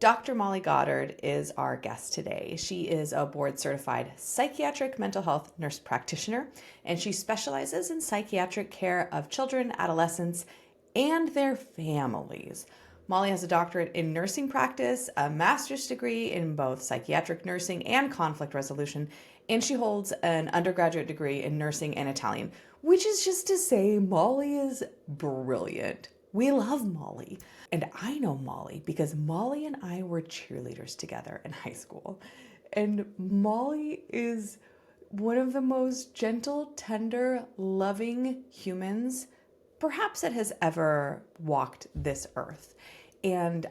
Dr. Molly Goddard is our guest today. She is a board-certified psychiatric mental health nurse practitioner, and she specializes in psychiatric care of children, adolescents, and their families. Molly has a doctorate in nursing practice, a master's degree in both psychiatric nursing and conflict resolution, and she holds an undergraduate degree in nursing and Italian, which is just to say Molly is brilliant. We love Molly. And I know Molly because Molly and I were cheerleaders together in high school. And Molly is one of the most gentle, tender, loving humans perhaps that has ever walked this earth. And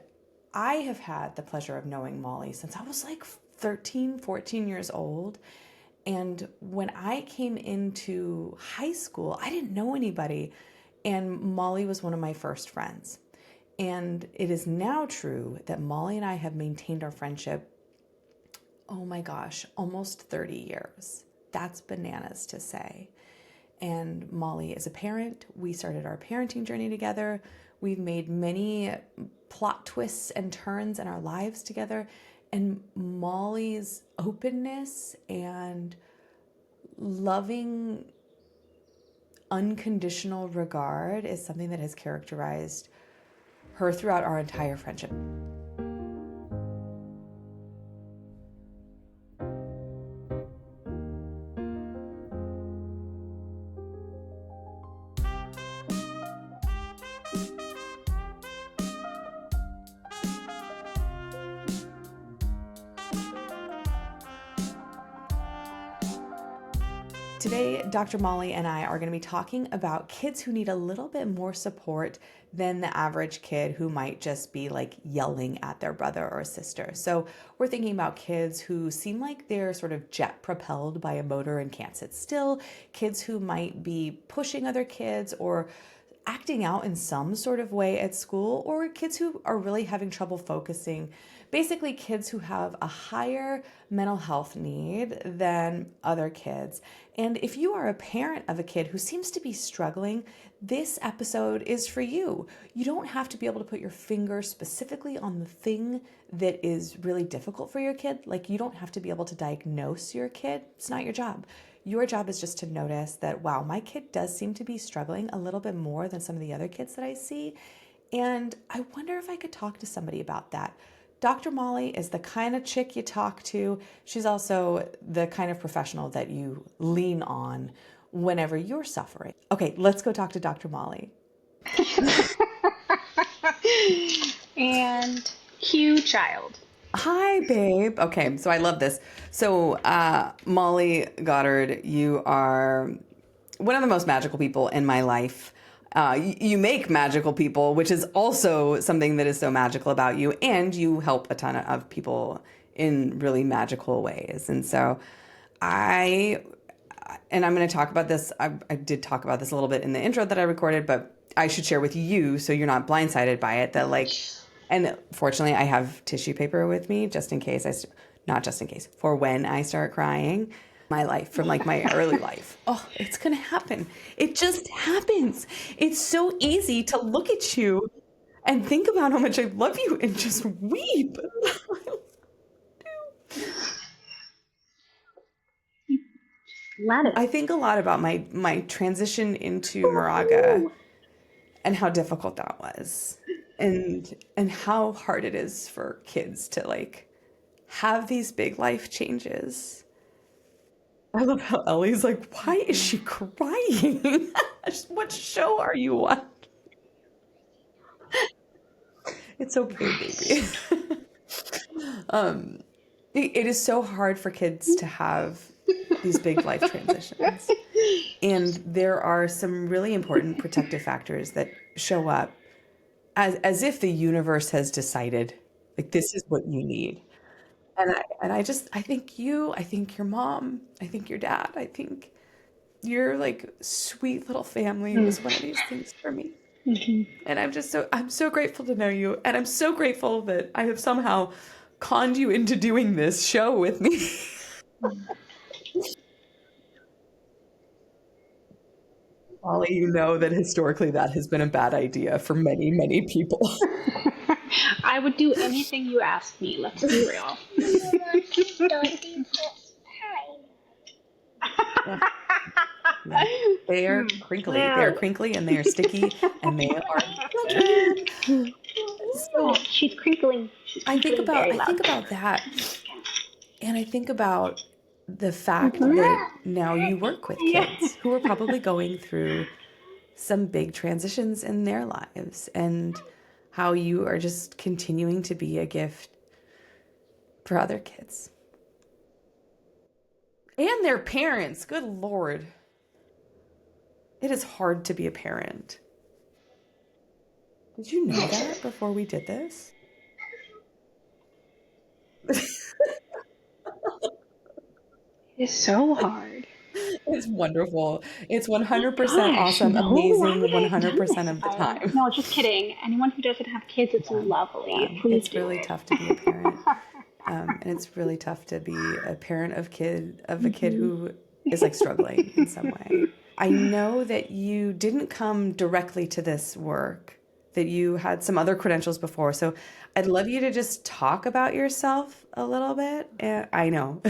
I have had the pleasure of knowing Molly since I was like 13, 14 years old. And when I came into high school, I didn't know anybody. And Molly was one of my first friends. And it is now true that Molly and I have maintained our friendship, oh my gosh, almost 30 years. That's bananas to say. And Molly is a parent. We started our parenting journey together. We've made many plot twists and turns in our lives together. And Molly's openness and loving, unconditional regard is something that has characterized her throughout our entire friendship. Today, Dr. Molly and I are going to be talking about kids who need a little bit more support than the average kid who might just be like yelling at their brother or sister. So we're thinking about kids who seem like they're sort of jet propelled by a motor and can't sit still, kids who might be pushing other kids or acting out in some sort of way at school, or kids who are really having trouble focusing. Basically, kids who have a higher mental health need than other kids. And if you are a parent of a kid who seems to be struggling, this episode is for you. You don't have to be able to put your finger specifically on the thing that is really difficult for your kid. Like, you don't have to be able to diagnose your kid. It's not your job. Your job is just to notice that, wow, my kid does seem to be struggling a little bit more than some of the other kids that I see. And I wonder if I could talk to somebody about that. Dr. Molly is the kind of chick you talk to. She's also the kind of professional that you lean on whenever you're suffering. Okay, let's go talk to Dr. Molly. And cue child. Hi, babe. Okay, so I love this. So, Molly Goddard, you are one of the most magical people in my life. You make magical people, which is also something that is so magical about you, and you help a ton of people in really magical ways. And so I'm going to talk about this. I did talk about this a little bit in the intro that I recorded, but I should share with you so you're not blindsided by it that like, and fortunately I have tissue paper with me just in case not just in case, for when I start crying. My life from like my early life. Oh, it's going to happen. It just happens. It's so easy to look at you and think about how much I love you and just weep. Let it. I think a lot about my transition into Moraga and how difficult that was. And how hard it is for kids to like have these big life changes. I love how Ellie's like, why is she crying? What show are you on? It's okay, baby. It is so hard for kids to have these big life transitions. And there are some really important protective factors that show up as if the universe has decided, like, this is what you need. I think I think your mom, I think your dad, I think your like sweet little family was one of these things for me. And I'm so grateful to know you. And I'm so grateful that I have somehow conned you into doing this show with me. Ollie, you know that historically that has been a bad idea for many, many people. I would do anything you asked me. Let's be real. Yeah. They are crinkly. They are crinkly and they are sticky and they are children. Oh, So she's crinkling. She's crinkling very I loud. think about that, and I think about the fact that now you work with Yeah. kids who are probably going through some big transitions in their lives, and how you are just continuing to be a gift for other kids and their parents. Good Lord. It is hard to be a parent. Did you know that before we did this? It's so hard. It's wonderful. It's 100% Gosh, awesome, no, why amazing would I have done 100% this of if the I were? time. No, just kidding. Anyone who doesn't have kids, it's Yeah, yeah. lovely. Please It's do really it. tough to be a parent. And it's really tough to be a parent of a kid who is like struggling in some way. I know that you didn't come directly to this work, that you had some other credentials before. So I'd love you to just talk about yourself a little bit. And I know,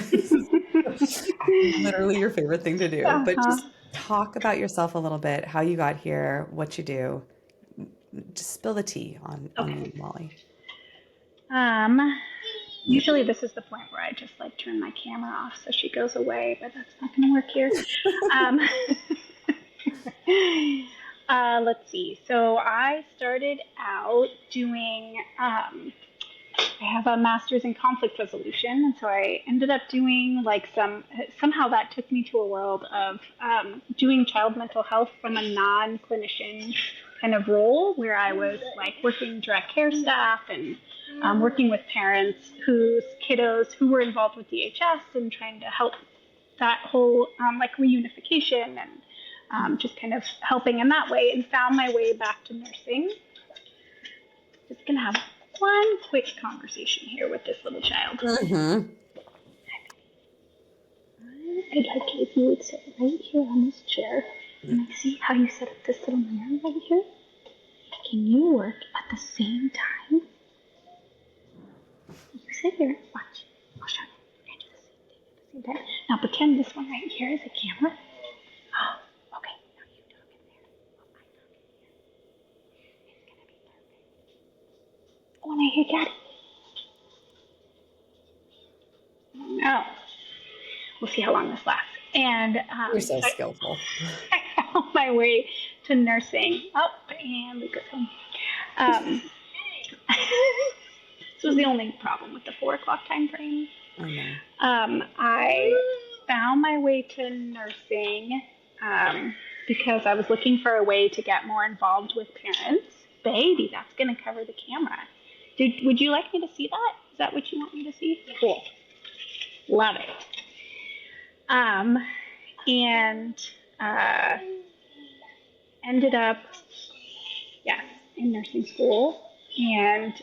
literally your favorite thing to do, but Uh-huh. just talk about yourself a little bit, how you got here, what you do. Just spill the tea on Okay. you, Molly. Usually this is the point where I just like turn my camera off so she goes away, but that's not going to work here. Um, let's see. So I started out doing. I have a master's in conflict resolution, and so I ended up doing like somehow that took me to a world of doing child mental health from a non-clinician kind of role, where I was like working direct care staff and working with parents whose kiddos who were involved with DHS and trying to help that whole like reunification and just kind of helping in that way, and found my way back to nursing. Just gonna have one quick conversation here with this little child. Mm-hmm. I'd like if you would sit right here on this chair. And I see how you set up this little mirror right here. Can you work at the same time? You sit here. Watch. I'll show you. We're gonna do the same thing at the same time. Now pretend this one right here is a camera. Oh, okay. Now you talk in there. Well, I talk in here. It's gonna be perfect. Oh, and I hear Daddy. No. We'll see how long this lasts. And You're so so skillful. I found my way to nursing. Up and we go. This was the only problem with the 4 o'clock time frame. I know. I found my way to nursing because I was looking for a way to get more involved with parents. Baby, that's going to cover the camera. Would you like me to see that? Is that what you want me to see? Cool. Love it. And ended up, yes, in nursing school, and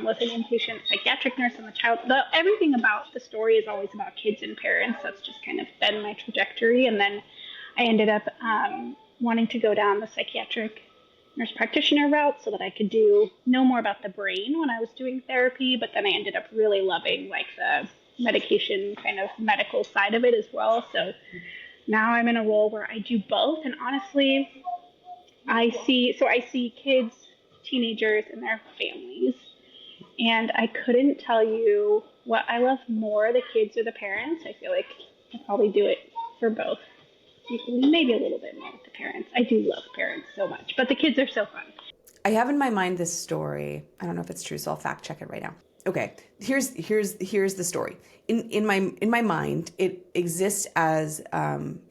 was an inpatient psychiatric nurse in the child. Everything about the story is always about kids and parents. That's just kind of been my trajectory. And then I ended up wanting to go down the psychiatric nurse practitioner route so that I could know more about the brain when I was doing therapy. But then I ended up really loving like the medication kind of medical side of it as well. So now I'm in a role where I do both. And honestly, I see kids, teenagers, and their families. And I couldn't tell you what I love more, the kids or the parents. I feel like I probably do it for both. Maybe a little bit more with the parents. I do love parents so much, but the kids are so fun. I have in my mind this story. I don't know if it's true, so I'll fact check it right now. Okay, here's the story. In my mind, it exists as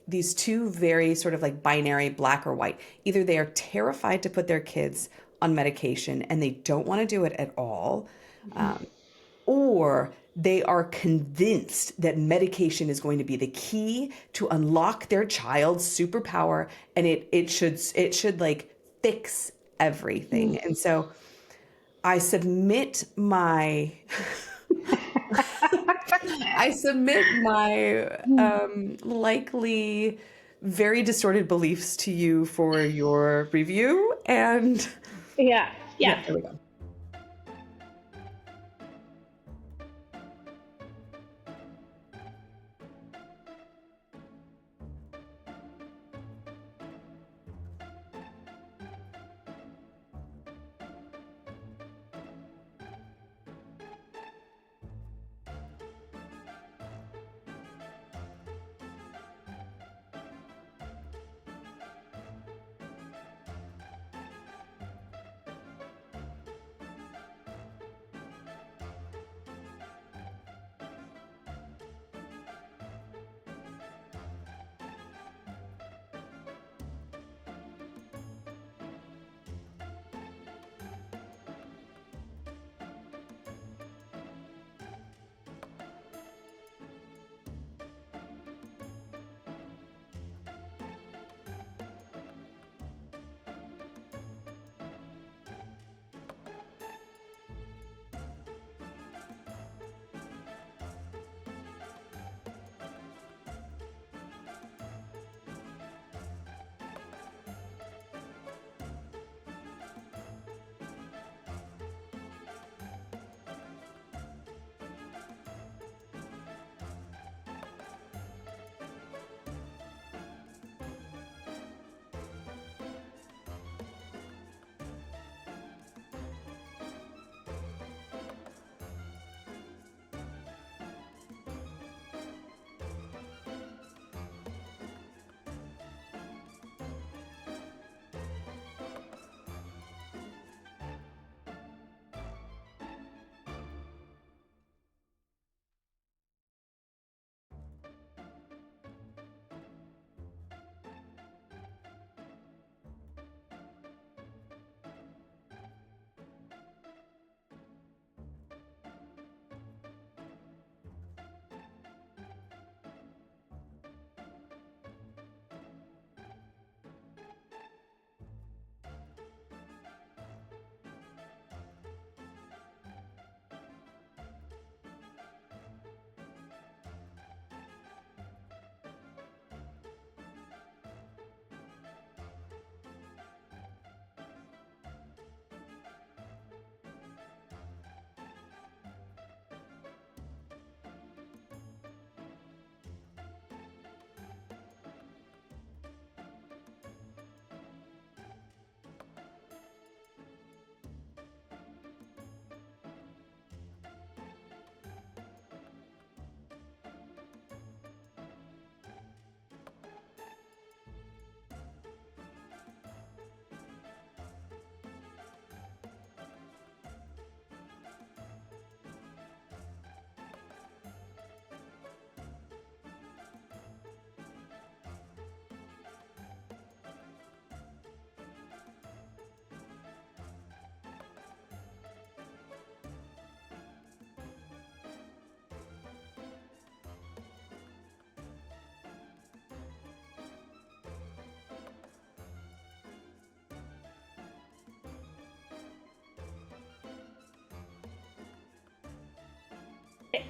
these two very sort of like binary, black or white. Either they are terrified to put their kids on medication and they don't want to do it at all, or they are convinced that medication is going to be the key to unlock their child's superpower, and it should like fix everything. And so I submit my likely very distorted beliefs to you for your review. And Yeah. yeah, Yes. there we go.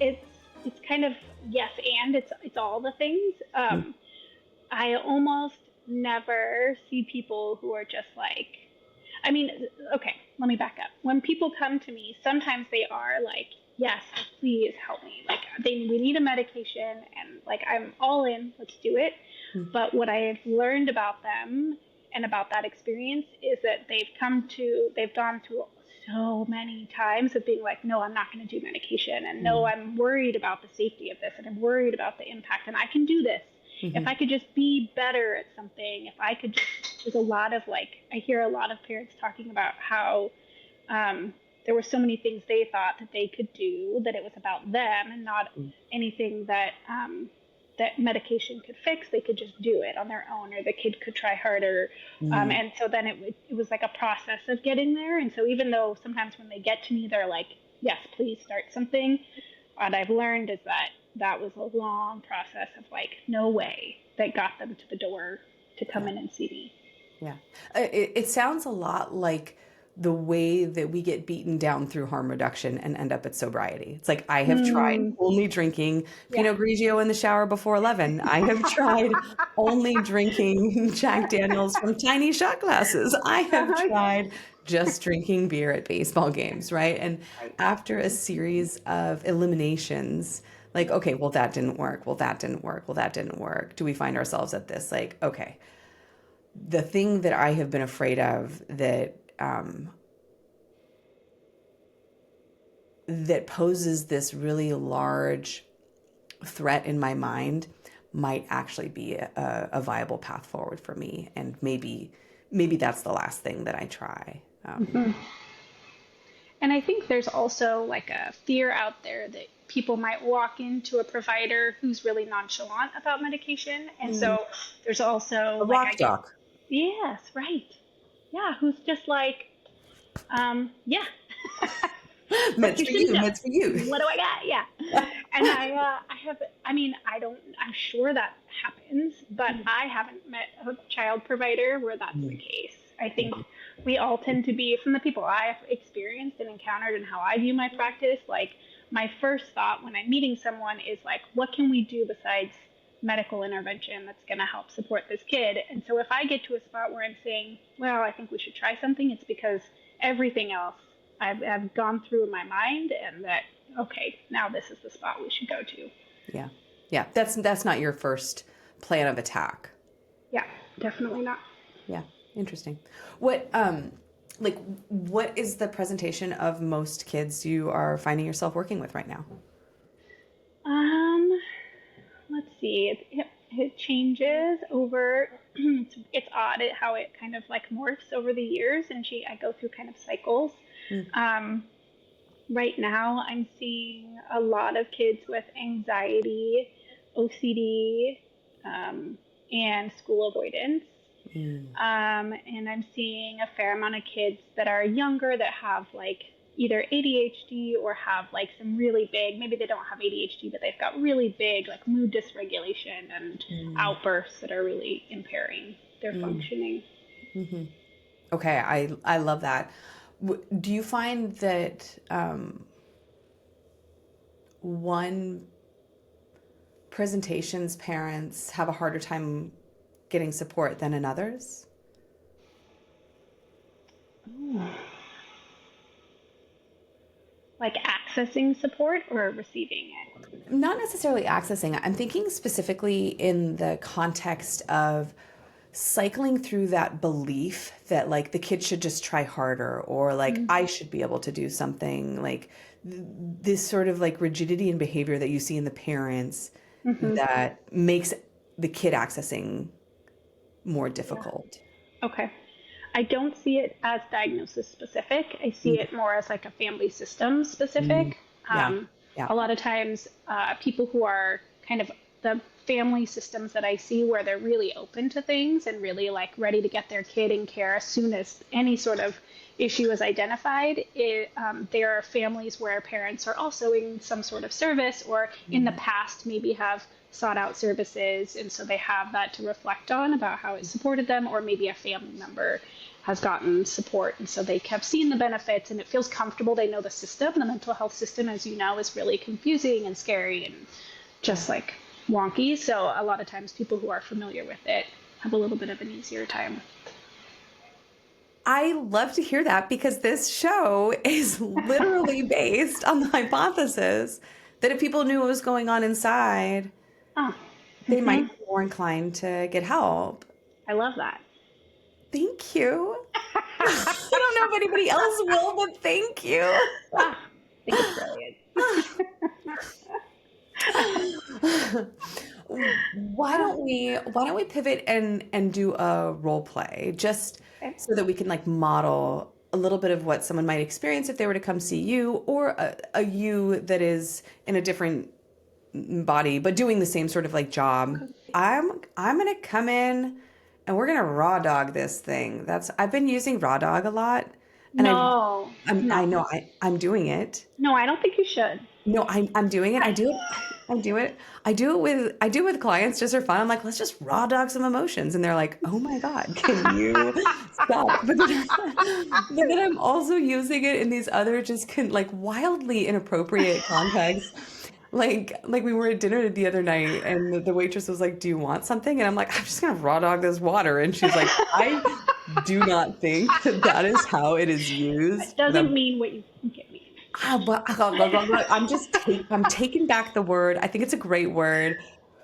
It's it's kind of yes, and it's all the things. I almost never see people who are just like, I mean, okay, let me back up. When people come to me, sometimes they are like, yes, please help me. Like we need a medication and like I'm all in, let's do it. But what I've learned about them and about that experience is that they've gone through so many times of being like, no, I'm not going to do medication. And no, I'm worried about the safety of this and I'm worried about the impact and I can do this. If I could just be better at something, if I could just, there's a lot of like, I hear a lot of parents talking about how there were so many things they thought that they could do, that it was about them and not anything that that medication could fix. They could just do it on their own, or the kid could try harder. And so then it was like a process of getting there. And so even though sometimes when they get to me, they're like, yes, please start something. What I've learned is that that was a long process of like, no way, that got them to the door to come in and see me. Yeah. It sounds a lot like the way that we get beaten down through harm reduction and end up at sobriety. It's like I have tried Mm, only drinking yeah. Pinot Grigio in the shower before 11. I have tried only drinking Jack Daniels from tiny shot glasses. I have tried just drinking beer at baseball games, right? And Right. after a series of eliminations, like, okay, well, that didn't work. Well, that didn't work. Well, that didn't work. Do we find ourselves at this? Like, okay, the thing that I have been afraid of that poses this really large threat in my mind might actually be a viable path forward for me, and maybe that's the last thing that I try. Mhm. And I think there's also like a fear out there that people might walk into a provider who's really nonchalant about medication. And so there's also A like, I rock get, doc. yes, right. Yeah, who's just like, yeah. What's Meds your for you, symptoms? meds for you. What do I got? Yeah. And I have, I mean, I don't, I'm sure that happens, but I haven't met a child provider where that's the case. I think we all tend to be, from the people I've experienced and encountered and how I view my practice, like my first thought when I'm meeting someone is like, what can we do besides medical intervention that's going to help support this kid? And so if I get to a spot where I'm saying, well, I think we should try something, it's because everything else I've gone through in my mind, and that, okay, now this is the spot we should go to. Yeah. Yeah. That's not your first plan of attack. Yeah, definitely not. Yeah. Interesting. What like what is the presentation of most kids you are finding yourself working with right now? Um, let's see. It changes over. It's odd how it kind of like morphs over the years, and I go through kind of cycles. Mm. Um, right now, I'm seeing a lot of kids with anxiety, OCD, and school avoidance. Mm. And I'm seeing a fair amount of kids that are younger that have like either ADHD or have like some really big, maybe they don't have ADHD, but they've got really big like mood dysregulation and Mm. outbursts that are really impairing their Mm. functioning. Mm-hmm. Okay, I love that. Do you find that one presentation's parents have a harder time getting support than another's? Ooh. Like accessing support or receiving it? Not necessarily accessing. I'm thinking specifically in the context of cycling through that belief that like the kid should just try harder, or like I should be able to do something, like this sort of like rigidity in behavior that you see in the parents Mm-hmm. that makes the kid accessing more Yeah. difficult. Okay. I don't see it as diagnosis specific. I see Mm. it more as like a family system Mm. specific. Yeah. Yeah. A lot of times, people who are kind of the family systems that I see where they're really open to things and really like ready to get their kid in care as soon as any sort of issue is identified. There are families where parents are also in some sort of service or in the past maybe have sought out services, and so they have that to reflect on about how it supported them, or maybe a family member has gotten support and so they have seen the benefits and it feels comfortable. They know the system. The mental health system, as you know, is really confusing and scary and just like wonky. So a lot of times people who are familiar with it have a little bit of an easier time. I love to hear that, because this show is literally based on the hypothesis that if people knew what was going on inside, Oh, they mm-hmm. might be more inclined to get help. I love that. Thank you. I don't know if anybody else will, but thank you. I think it's brilliant. Why don't we pivot and do a role play, just Okay. so that we can like model a little bit of what someone might experience if they were to come see you, or a you that is in a different body but doing the same sort of like job. I'm gonna come in and we're gonna raw dog this thing. I've been using raw dog a lot, and No, I no, know I'm doing it. no, I don't think you should. No, I'm doing it. I do it with clients just for fun. I'm like, let's just raw dog some emotions. And they're like, oh my God, can you stop? But then I'm also using it in these other like wildly inappropriate contexts. Like we were at dinner the other night and the waitress was like, do you want something? And I'm like, I'm just gonna raw dog this water. And she's like, I do not think that that is how it is It used. doesn't mean what you think it means. I'm taking back the word. I think it's a great word.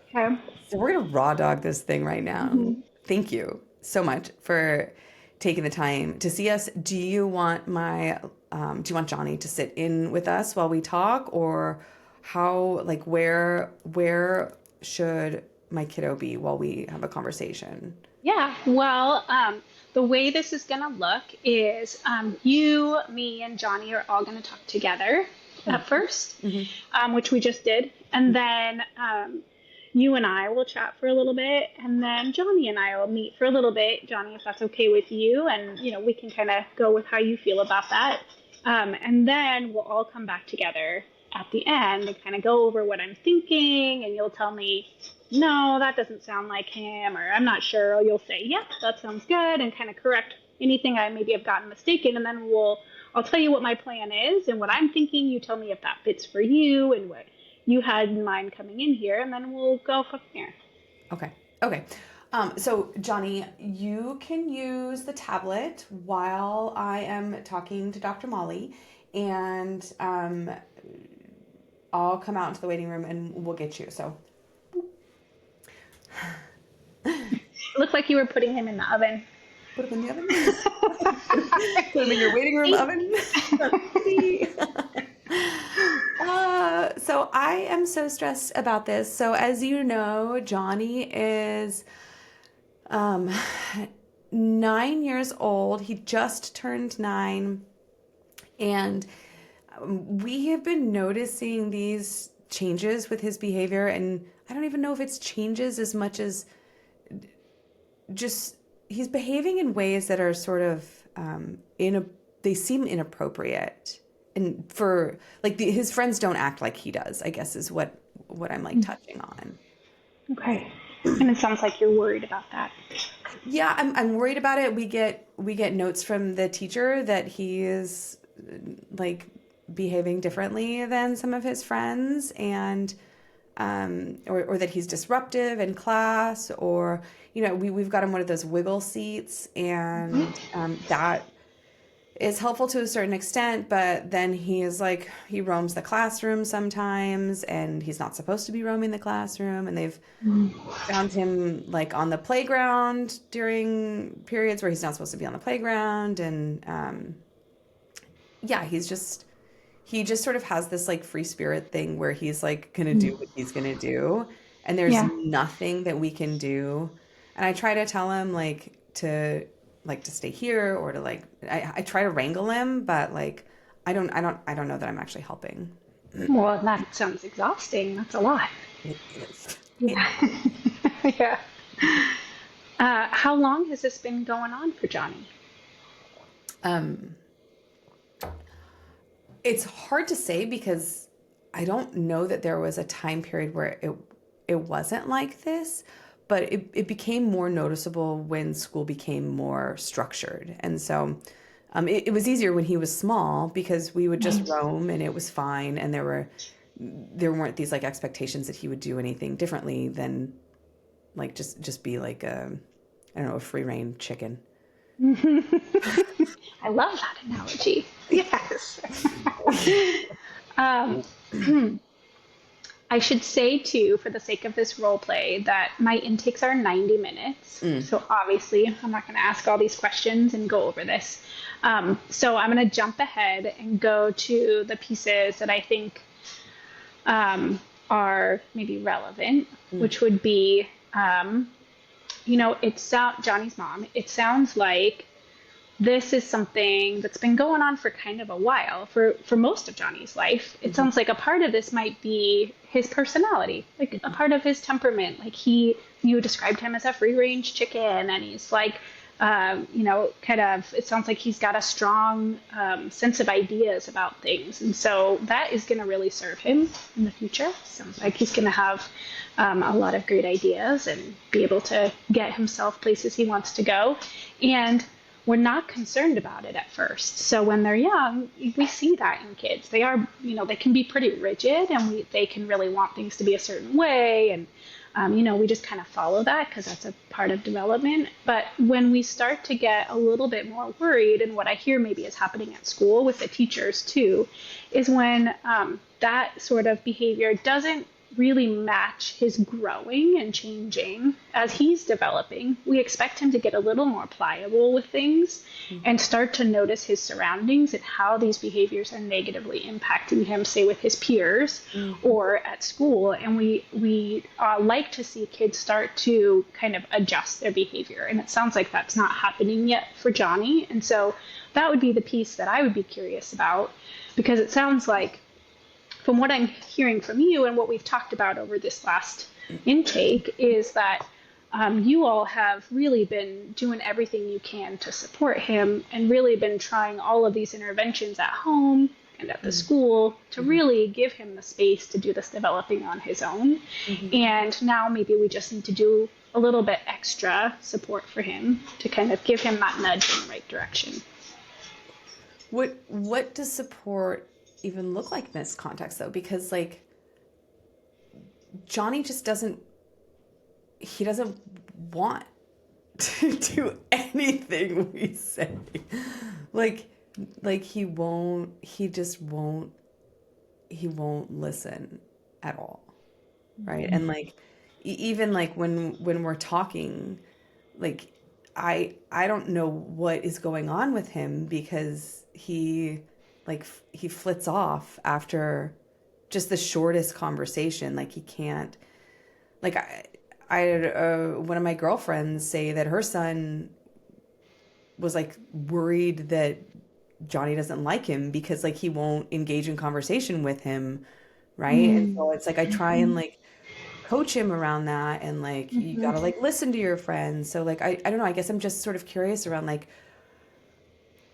Okay. So we're gonna raw dog this thing right now. Mm-hmm. Thank you so much for taking the time to see us. Do you want Johnny to sit in with us while we talk, or where should my kiddo be while we have a conversation? Yeah, well, the way this is going to look is you, me, and Johnny are all going to talk together at first, which we just did. And then you and I will chat for a little bit. And then Johnny and I will meet for a little bit. Johnny, if that's okay with you. And, we can kind of go with how you feel about that. And then we'll all come back together at the end and kind of go over what I'm thinking. And you'll tell me, no, that doesn't sound like him, or I'm not sure. Or you'll say, yep, that sounds good, and kind of correct anything I maybe have gotten mistaken. And then I'll tell you what my plan is and what I'm thinking. You tell me if that fits for you and what you had in mind coming in here, and then we'll go from there. Okay. Okay. So Johnny, you can use the tablet while I am talking to Dr. Molly, and I'll come out into the waiting room and we'll get you. So. It looked like you were putting him in the oven. Put him in the oven? Put him in your waiting room oven? So I am so stressed about this. So as you know, Johnny is 9 years old. He just turned 9. And we have been noticing these changes with his behavior. And I don't even know if it's changes as much as just he's behaving in ways that are sort of they seem inappropriate, and for his friends don't act like he does, I guess, is what I'm like touching on. Okay. And it sounds like you're worried about that. Yeah, I'm worried about it. We get notes from the teacher that he is like behaving differently than some of his friends, and or that he's disruptive in class, or we've got him one of those wiggle seats, and that is helpful to a certain extent, but then he roams the classroom sometimes, and he's not supposed to be roaming the classroom, and they've found him like on the playground during periods where he's not supposed to be on the playground, and he just sort of has this like free spirit thing where he's like gonna do what he's gonna do, and there's nothing that we can do. And I try to tell him to stay here, or to I try to wrangle him, but I don't know that I'm actually helping. Well, that sounds exhausting. That's a lot. It is. Yeah. Yeah. How long has this been going on for Johnny? It's hard to say because I don't know that there was a time period where it wasn't like this, but it became more noticeable when school became more structured. And so it was easier when he was small because we would just roam and it was fine. And there weren't these like expectations that he would do anything differently than like just be like a free range chicken. I love that analogy. Yes. I should say, too, for the sake of this role play, that my intakes are 90 minutes. So obviously, I'm not going to ask all these questions and go over this. So I'm going to jump ahead and go to the pieces that I think are maybe relevant, which would be, Johnny's mom. It sounds like this is something that's been going on for kind of a while, for most of Johnny's life. It sounds like a part of this might be his personality, like a part of his temperament. Like you described him as a free range chicken, and he's like kind of, it sounds like he's got a strong sense of ideas about things. And so that is going to really serve him in the future. Sounds like he's going to have a lot of great ideas and be able to get himself places he wants to go. And we're not concerned about it at first. So when they're young, we see that in kids. They are, they can be pretty rigid, and they can really want things to be a certain way. And we just kind of follow that because that's a part of development. But when we start to get a little bit more worried, and what I hear maybe is happening at school with the teachers too, is when that sort of behavior doesn't really match his growing and changing as he's developing. We expect him to get a little more pliable with things and start to notice his surroundings and how these behaviors are negatively impacting him, say with his peers or at school. And we like to see kids start to kind of adjust their behavior. And it sounds like that's not happening yet for Johnny. And so that would be the piece that I would be curious about, because it sounds like, from what I'm hearing from you and what we've talked about over this last intake, is that you all have really been doing everything you can to support him, and really been trying all of these interventions at home and at the school to really give him the space to do this developing on his own. And now maybe we just need to do a little bit extra support for him to kind of give him that nudge in the right direction. What does support even look like in this context, though? Because like Johnny just doesn't want to do anything we say. Like he won't listen at all, right? And like even like when we're talking, like I don't know what is going on with him, because he flits off after just the shortest conversation. Like he can't, like I had one of my girlfriends say that her son was like worried that Johnny doesn't like him because like he won't engage in conversation with him, right? And so it's like I try and like coach him around that, and like you gotta like listen to your friends. So like I don't know, I guess I'm just sort of curious around like,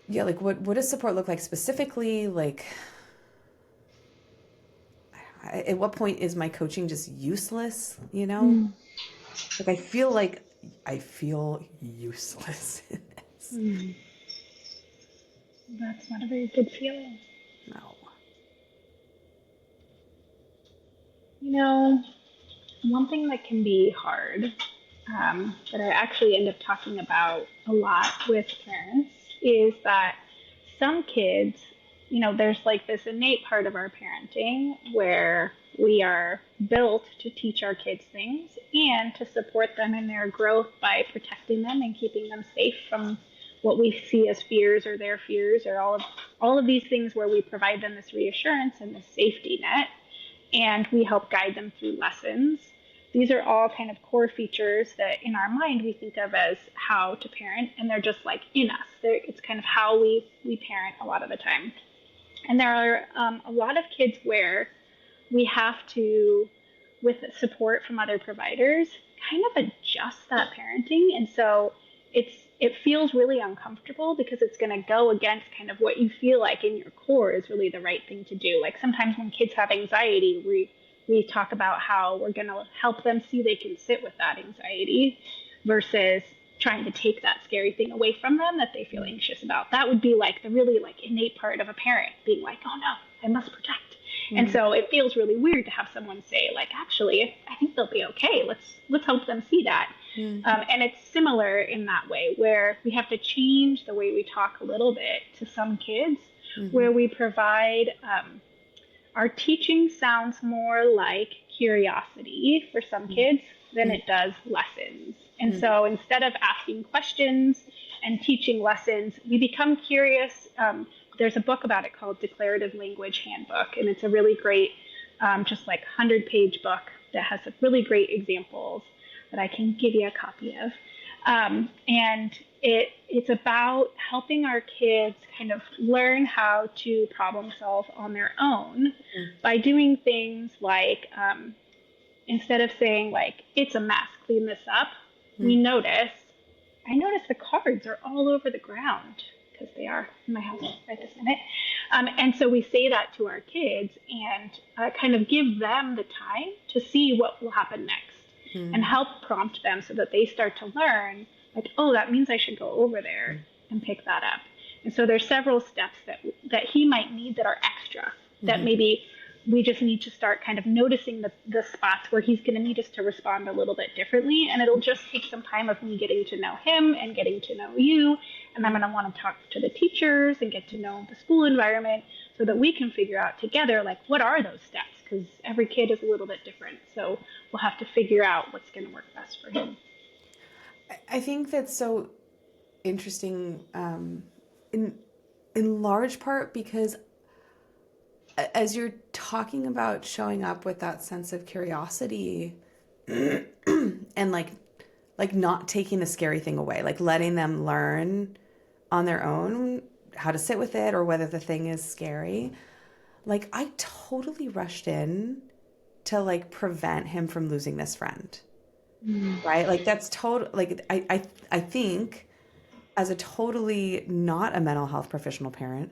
yeah, like what does support look like specifically? Like at what point is my coaching just useless, Like I feel useless in this. That's not a very good feeling. No. One thing that can be hard, that I actually end up talking about a lot with parents, is that some kids, there's like this innate part of our parenting where we are built to teach our kids things and to support them in their growth by protecting them and keeping them safe from what we see as fears or their fears, or all of these things where we provide them this reassurance and this safety net, and we help guide them through lessons. These are all kind of core features that in our mind we think of as how to parent, and they're just like in us. It's kind of how we parent a lot of the time. And there are a lot of kids where we have to, with support from other providers, kind of adjust that parenting. And so it feels really uncomfortable because it's going to go against kind of what you feel like in your core is really the right thing to do. Like sometimes when kids have anxiety, we talk about how we're going to help them see they can sit with that anxiety versus trying to take that scary thing away from them that they feel anxious about. That would be like the really like innate part of a parent being like, oh no, I must protect. And so it feels really weird to have someone say like, actually, I think they'll be okay. Let's help them see that. And it's similar in that way, where we have to change the way we talk a little bit to some kids, where we provide, our teaching sounds more like curiosity for some kids than it does lessons. And so instead of asking questions and teaching lessons, we become curious. There's a book about it called Declarative Language Handbook, and it's a really great, just like 100-page book that has really great examples that I can give you a copy of. And it's about helping our kids kind of learn how to problem solve on their own by doing things like, instead of saying like, it's a mess, clean this up, we notice, I notice the cards are all over the ground, because they are in my house right this minute. And so we say that to our kids and kind of give them the time to see what will happen next and help prompt them so that they start to learn, like, oh, that means I should go over there and pick that up. And so there's several steps that he might need that are extra, that maybe we just need to start kind of noticing the spots where he's going to need us to respond a little bit differently. And it'll just take some time of me getting to know him and getting to know you. And I'm going to want to talk to the teachers and get to know the school environment so that we can figure out together, like, what are those steps? Because every kid is a little bit different. So we'll have to figure out what's going to work best for him. I think that's so interesting, in large part because as you're talking about showing up with that sense of curiosity and like not taking the scary thing away, like letting them learn on their own how to sit with it or whether the thing is scary. Like, I totally rushed in to like prevent him from losing this friend. Right? Like, that's total, like, I think as a totally not a mental health professional parent,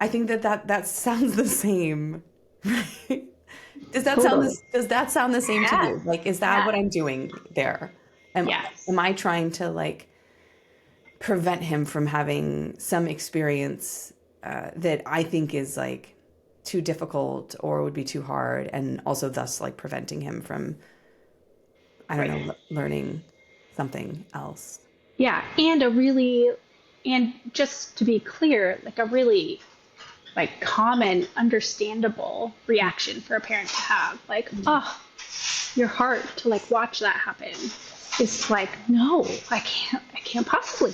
I think that sounds the same. Right? Does that Totally. sound the same to Yes. you? Like, is that Yes. what I'm doing there? Am Yes. am I trying to like prevent him from having some experience that I think is like too difficult or would be too hard, and also thus like preventing him from, I don't Right. know, learning something else? Yeah. And just to be clear, like a really like common, understandable reaction for a parent to have, like, oh, your heart to like watch that happen is like, no, I can't possibly.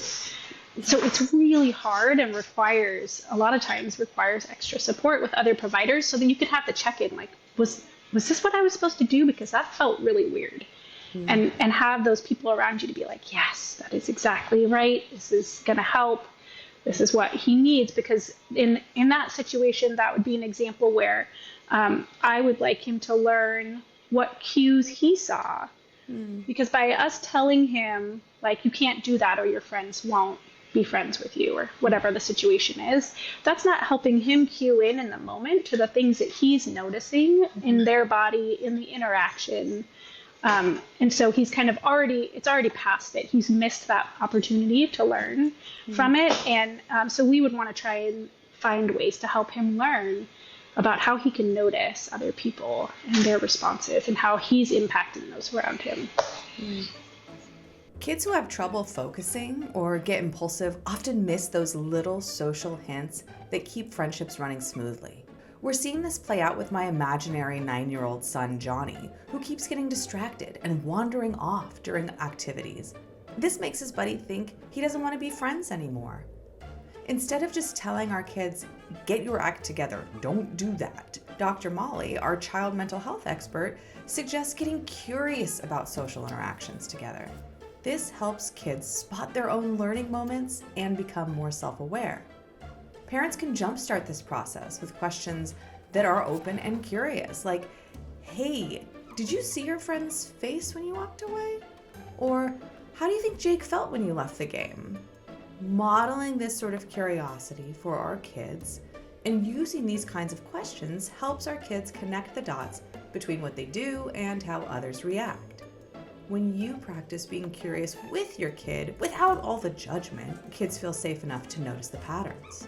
So it's really hard and a lot of times requires extra support with other providers so that you could have the check-in, like, was this what I was supposed to do? Because that felt really weird. And have those people around you to be like, yes, that is exactly right. This is going to help. This is what he needs. Because in that situation, that would be an example where I would like him to learn what cues he saw. Because by us telling him, like, you can't do that or your friends won't be friends with you or whatever the situation is, that's not helping him cue in the moment to the things that he's noticing in their body, in the interaction. And so he's kind of it's already past it. He's missed that opportunity to learn from it. And so we would want to try and find ways to help him learn about how he can notice other people and their responses and how he's impacting those around him. Kids who have trouble focusing or get impulsive often miss those little social hints that keep friendships running smoothly. We're seeing this play out with my imaginary 9-year-old son, Johnny, who keeps getting distracted and wandering off during activities. This makes his buddy think he doesn't want to be friends anymore. Instead of just telling our kids, get your act together, don't do that, Dr. Molly, our child mental health expert, suggests getting curious about social interactions together. This helps kids spot their own learning moments and become more self-aware. Parents can jumpstart this process with questions that are open and curious, like, hey, did you see your friend's face when you walked away? Or, how do you think Jake felt when you left the game? Modeling this sort of curiosity for our kids and using these kinds of questions helps our kids connect the dots between what they do and how others react. When you practice being curious with your kid without all the judgment, kids feel safe enough to notice the patterns.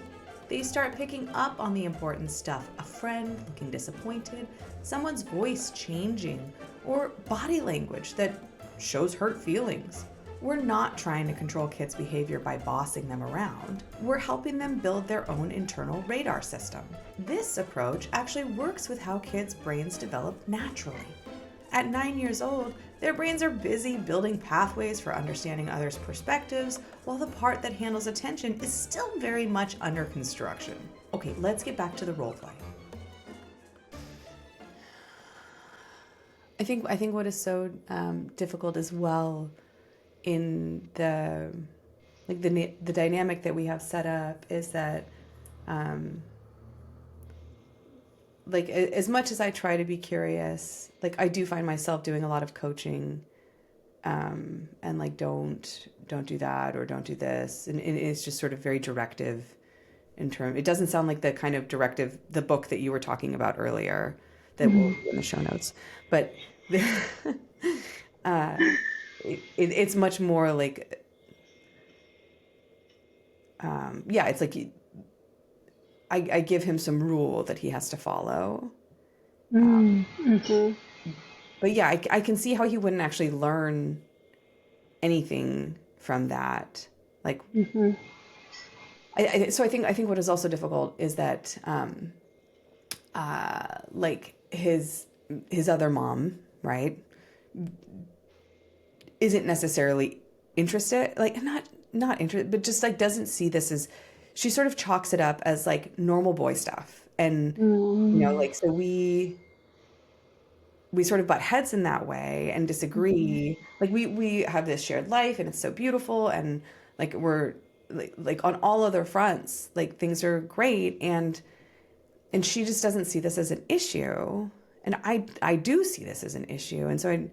They start picking up on the important stuff, a friend looking disappointed, someone's voice changing, or body language that shows hurt feelings. We're not trying to control kids' behavior by bossing them around. We're helping them build their own internal radar system. This approach actually works with how kids' brains develop naturally. At 9 years old, their brains are busy building pathways for understanding others' perspectives, while the part that handles attention is still very much under construction. Okay, let's get back to the role play. I think what is so difficult as well in the dynamic that we have set up is that like, as much as I try to be curious, like, I do find myself doing a lot of coaching and like don't do that or don't do this, and it's just sort of very directive in term. It doesn't sound like the kind of directive, the book that you were talking about earlier that will be in the show notes, but uh, it's much more like, yeah, it's like I give him some rule that he has to follow. Mm-hmm. But yeah, I can see how he wouldn't actually learn anything from that. Like, Mm-hmm. so I think what is also difficult is that like his other mom, right, isn't necessarily interested, like not interested, but just like doesn't see this as, she sort of chalks it up as like normal boy stuff. And like, so we sort of butt heads in that way and disagree. Like we have this shared life and it's so beautiful, and like we're like on all other fronts, like things are great, and she just doesn't see this as an issue, and I do see this as an issue, and so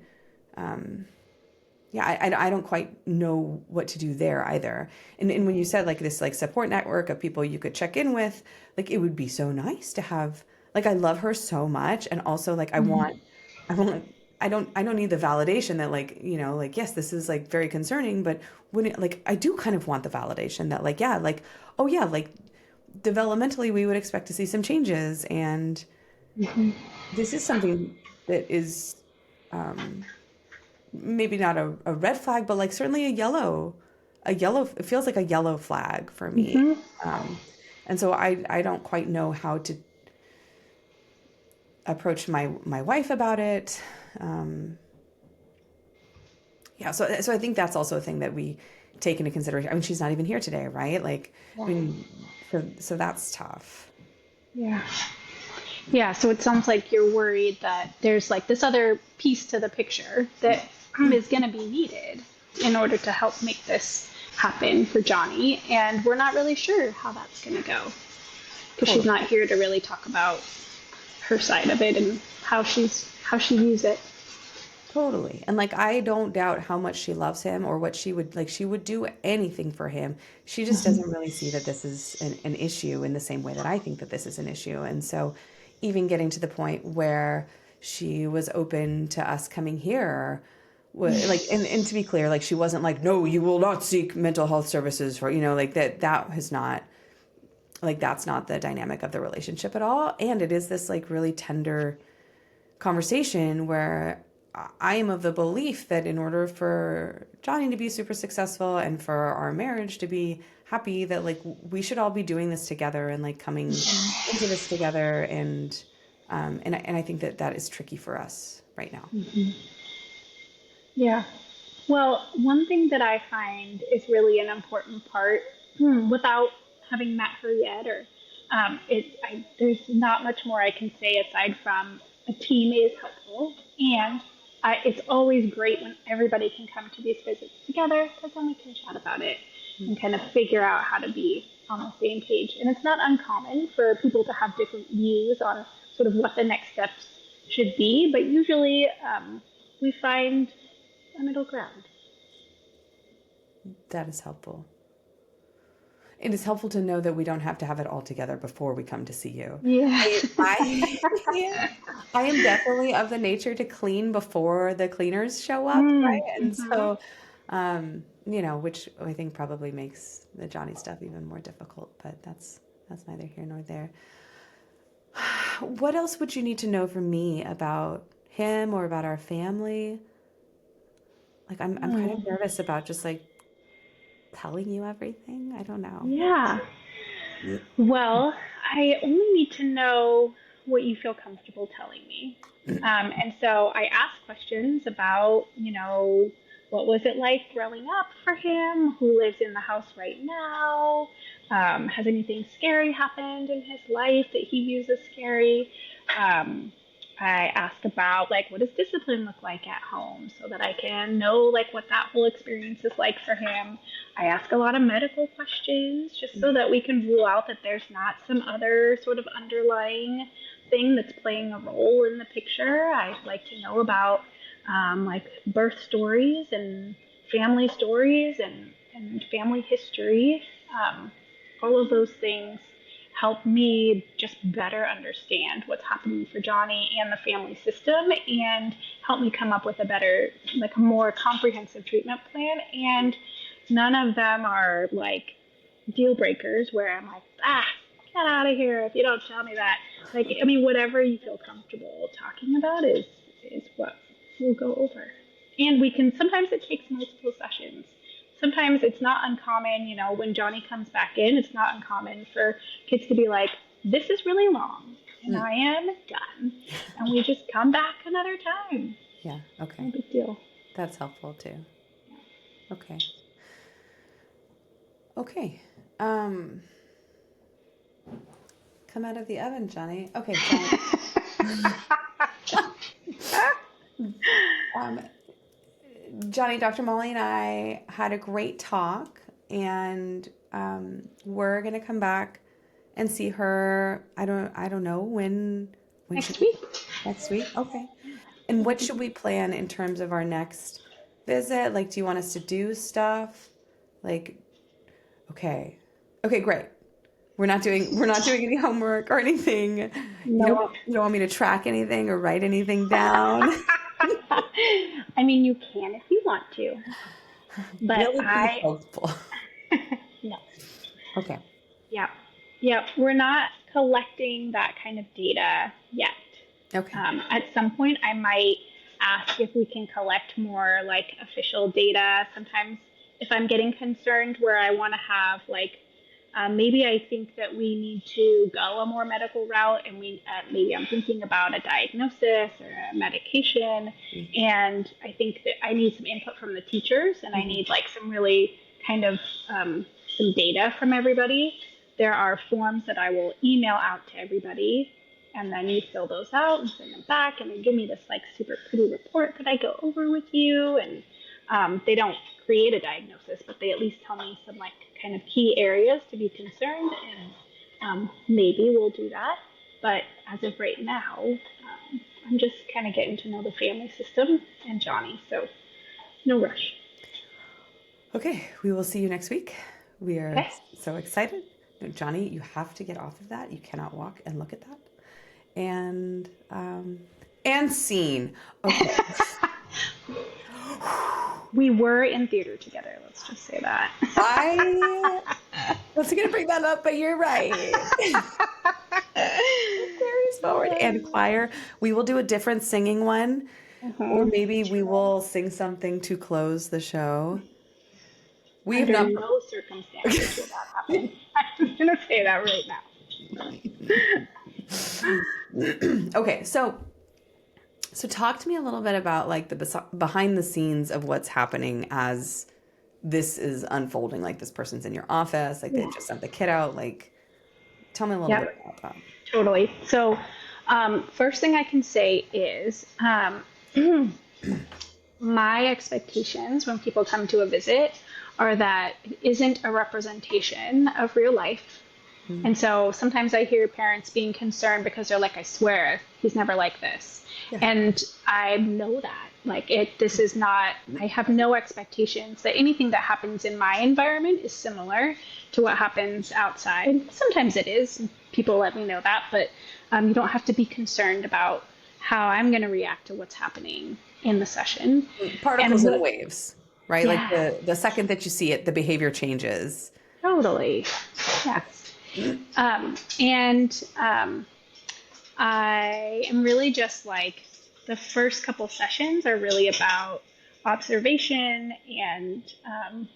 I don't quite know what to do there either. And when you said like this like support network of people you could check in with, like it would be so nice to have, like I love her so much, and also like I want I don't need the validation that like, like yes, this is like very concerning, but when it, like I do kind of want the validation that like, yeah, like, oh yeah, like developmentally we would expect to see some changes, and this is something that is maybe not a red flag, but like certainly a yellow, it feels like a yellow flag for me. Mm-hmm. And so I don't quite know how to approach my wife about it. Yeah, so I think that's also a thing that we take into consideration. I mean, she's not even here today, right? Like, I mean, so that's tough. Yeah. Yeah, so it sounds like you're worried that there's like this other piece to the picture that is going to be needed in order to help make this happen for Johnny, and we're not really sure how that's going to go because she's not here to really talk about her side of it and how she views it. Totally. And like I don't doubt how much she loves him or what she would like, she would do anything for him. She just doesn't really see that this is an issue in the same way that I think that this is an issue. And so even getting to the point where she was open to us coming here, like, and to be clear, like she wasn't like, no, you will not seek mental health services for, like that has not, like that's not the dynamic of the relationship at all. And it is this like really tender conversation where I am of the belief that in order for Johnny to be super successful and for our marriage to be happy, that like we should all be doing this together and like coming into this together, and I think that is tricky for us right now. Yeah. Well, one thing that I find is really an important part, without having met her yet, or there's not much more I can say aside from a team is helpful, and it's always great when everybody can come to these visits together because then we can chat about it and kind of figure out how to be on the same page. And it's not uncommon for people to have different views on sort of what the next steps should be, but usually we find a middle ground. That is helpful. It is helpful to know that we don't have to have it all together before we come to see you. Yeah. I am definitely of the nature to clean before the cleaners show up, right? And so, which I think probably makes the Johnny stuff even more difficult, but that's neither here nor there. What else would you need to know from me about him or about our family? Like I'm kind of nervous about just like telling you everything. I don't know. Yeah. Well, I only need to know what you feel comfortable telling me. And so I asked questions about, what was it like growing up for him? Who lives in the house right now? Has anything scary happened in his life that he views as scary? I ask about like what does discipline look like at home so that I can know like what that whole experience is like for him. I ask a lot of medical questions just so that we can rule out that there's not some other sort of underlying thing that's playing a role in the picture. I like to know about like birth stories and family stories and family history. All of those things help me just better understand what's happening for Johnny and the family system, and help me come up with a better, like a more comprehensive treatment plan. And none of them are like deal breakers where I'm like, get out of here if you don't tell me that. Like, I mean, whatever you feel comfortable talking about is what we'll go over. And we can, sometimes it takes multiple sessions. Sometimes it's not uncommon, you know, when Johnny comes back in, it's not uncommon for kids to be like, this is really long and I am done. And we just come back another time. Yeah. Okay. No big deal. That's helpful too. Okay. Okay. Come out of the oven, Johnny. Okay. Johnny, Dr. Molly and I had a great talk, and we're gonna come back and see her. I don't know when Next week. Next week. Okay. And what should we plan in terms of our next visit? Like, do you want us to do stuff? Like, okay, great. We're not doing any homework or anything. No. You don't want me to track anything or write anything down. I mean, you can if you want to, but That would be helpful. No. Okay. Yeah. We're not collecting that kind of data yet. Okay. At some point, I might ask if we can collect more like official data. Sometimes, if I'm getting concerned where I want to have like, maybe I think that we need to go a more medical route, and maybe I'm thinking about a diagnosis or a medication, and I think that I need some input from the teachers, and I need like some really kind of some data from everybody. There are forms that I will email out to everybody, and then you fill those out and send them back, and they give me this like super pretty report that I go over with you. And they don't create a diagnosis, but they at least tell me some like kind of key areas to be concerned, and maybe we'll do that. But as of right now, I'm just kind of getting to know the family system and Johnny, so no rush. Okay, we will see you next week. We are so excited. Johnny, you have to get off of that. You cannot walk and look at that. And scene. Okay. We were in theater together. Let's just say that. I was going to bring that up, but you're right. Carries forward. And choir. We will do a different singing one, or maybe we will sing something to close the show. We have Under no circumstances will that happen. I'm just going to say that right now. Okay, so talk to me a little bit about like the behind the scenes of what's happening as this is unfolding. Like, this person's in your office, like they just sent the kid out. Like, tell me a little bit about that. Totally. So, first thing I can say is my expectations when people come to a visit are that it isn't a representation of real life. And so sometimes I hear parents being concerned because they're like, I swear he's never like this. Yeah. And I know that this is not, I have no expectations that anything that happens in my environment is similar to what happens outside. Sometimes it is. People let me know that, but you don't have to be concerned about how I'm going to react to what's happening in the session. Particles and waves, right? Yeah. Like the second that you see it, the behavior changes. Totally. Yes. I am really just like, the first couple sessions are really about observation and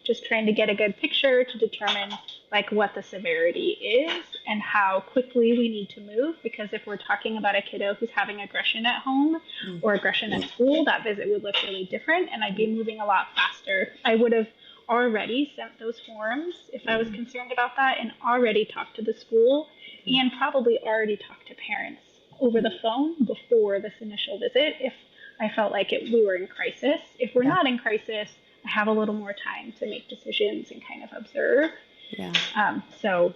just trying to get a good picture to determine like what the severity is and how quickly we need to move. Because if we're talking about a kiddo who's having aggression at home or aggression at school, that visit would look really different, and I'd be moving a lot faster. I would have already sent those forms if I was concerned about that, and already talked to the school, and probably already talked to parents over the phone before this initial visit if I felt like we were in crisis. If we're not in crisis, I have a little more time to make decisions and kind of observe. Yeah. So